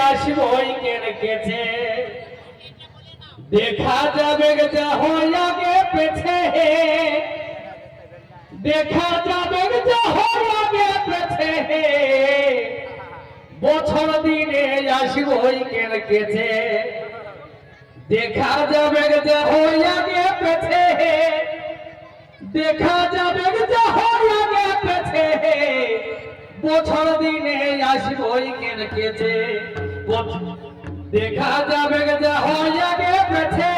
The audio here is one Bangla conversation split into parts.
আসবই কেছে দেখা যাবে যা হয় আগে পেছে দেখা যাবে যা হয় আগে পেছে বছর দিনে আসবই কেছে দেখা যাবে যা হয় আগে পেছে দেখা যাবে যা হয় আগে পেছে বছর দিনে আসবই কেছে দেখা যাবে যা হয় আগে পেছে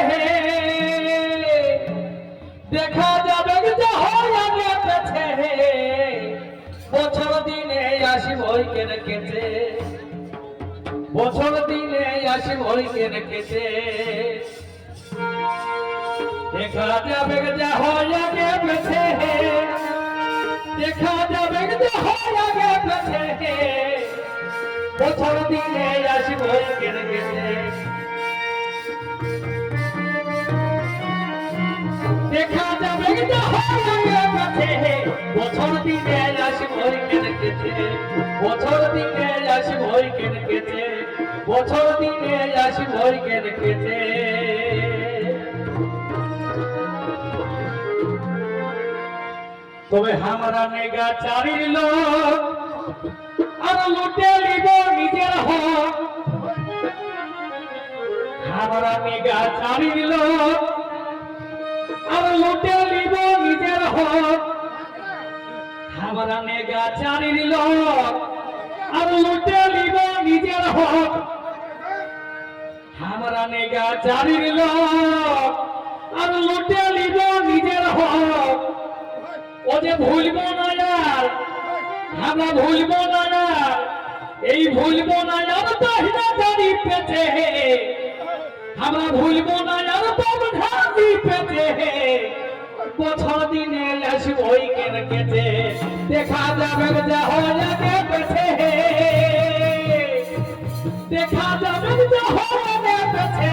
দেখা যাবে যা হয় আগে পেছে বছর দিনে আসবই কেছে বছর দিনে আসবই কেছে দেখা যাবে যা হয় আগে পেছে দেখা যাবে যা হয় আগে পেছে বছর দিনে আসবই কেছে দেখা যাবে যা হয় আগে পেছে বছর দিনে আসবই কেছে বছর দিনে আসবই কেছে বছর দিনে আসবই কেছে তবে আমরা নেগা চারির লোক আর লুটে নিব নিজের হক আমরা নেগা চারির লোক আর লুটে নিব নিজের হক আমরা নেগা চারির লোক আর লুটে নিব নিজের হক আমরা নেগা চারির লোক আর লুটে নিব নিজের হক ও যে ভুলবো না আর আমরা ভুলবো না আর এই ভুলবো না আর তাহিনা জানি পেছে আমরা ভুলবো না আর তাহিনা পেছে বছর দিনে আসবই কেছে দেখা যাবে যা হয় আগে পেছে দেখা যাবে যা হয় আগে পেছে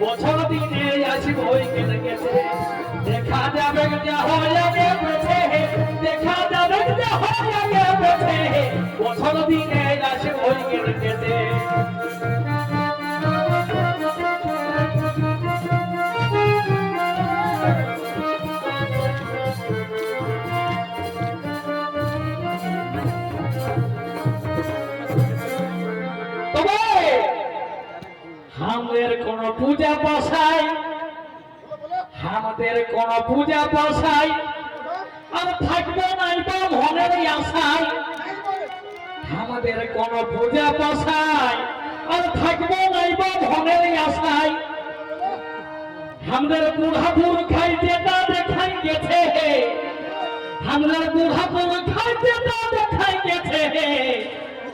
বছর দিনে আসবই কেছে দেখা যাবে যা হয় আগে পেছে দেখা যাবে যা হয় আগে পেছে বছর দিনে আসবই কেছে আমাদের কোন পূজা পাশাই আমাদের কোন পূজা পাশাই আর থাকবে নাই বা মনের আশায় আমাদের কোন পূজা পাশাই আর থাকবে নাই বা মনের আশায় আমাদের বুড়াপুর খাইতে তা দেখাই গেছে আমাদের বুড়াপুর খাইতে তা দেখাই গেছে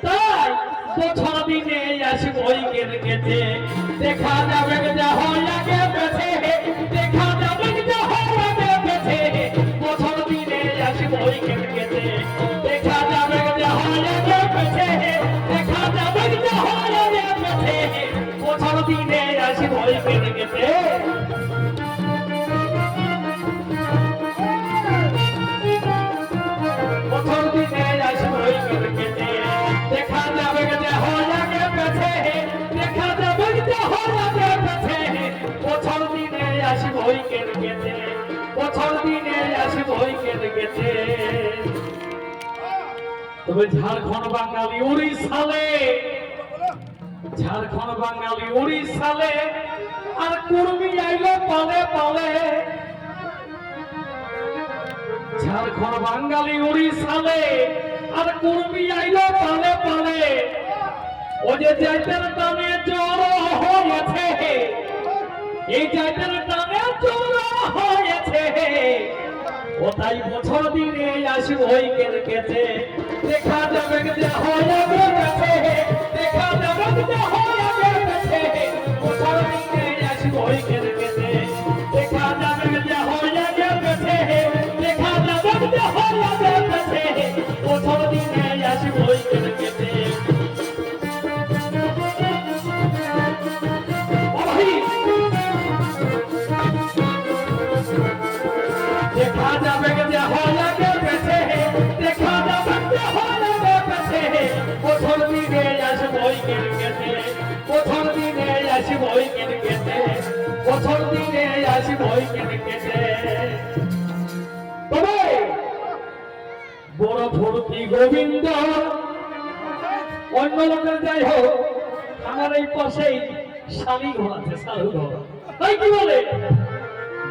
তাই বছর দিনে আসবই কেছে দেখা যাবে যা হয় আগে পেছে দেখা যাবে যা হয় আগে পেছে বছর দিনে আসবই কেছে দেখা যাবে যা হয় আগে পেছে দেখা যাবে যা হয় আগে পেছে বছর দিনে আসবই কেছে বছর দিনে আসবই কেছে দেখা যাবে যা হয় আগে পেছে দেখা যাবে যা হয় আগে পেছে বছর দিনে আসবই কেছে বছর দিনে আসবই কেছে তবে ঝাড়খণ্ড বাঙালি উড়িষ্যালে ঝাড়খণ্ড বাঙালি উড়িষ্যালে আর কুর্মি আইলো পালে পালে ঝাড়খণ্ড বাঙালি উড়িষ্যালে আর কুর্মি আইলো পালে পালে ও যে জাইতের টানে জ্বর হয়েছে এই জাইতের টানে জ্বর হয়েছে ও তাই বছর দিনে আসবই কেছে দেখা যাবে যা হয় আগে পেছে দেখা যাবে যা হয় আগে পেছে বছর দিনে আসবই কেছে দেখা যাবে যা হয় আগে পেছে দেখা যাবে যা হয় আগে পেছে বছর দিনে আসবই কেছে দেখা যাবে যা হয় আগে পেছে দেখা যাবে যা হয় আগে পেছে বছর দিনে আসবই কেছে বছর দিনে আসিব ওই কেটে কেটে, বছর দিনে আসিব ওই কেটে কেটে। তবে বড় ফুর্তি গোবিন্দ, অন্য লোকের যাই হোক, আমার এই পাশেই শালি ঘর আছে, সাধু ঘর। তাই কি বলে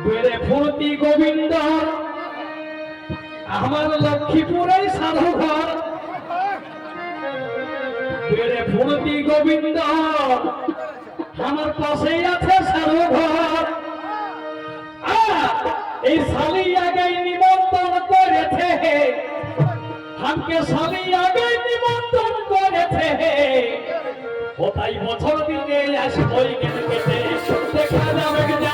বেড়ে ফুর্তি গোবিন্দ, আমার লক্ষ্মীপুরে সাধু ঘর। বেড়ে ফুর্তি গোবিন্দ, আমার পাশেই আছে সাধু ঘর। এই শালি আগে নিমন্ত্রণ করেছে, আমাকে শালি আগে নিমন্ত্রণ করেছে। ও তাই বছর দিনে আসি বই কেটে কেটে, দেখা যাবে যা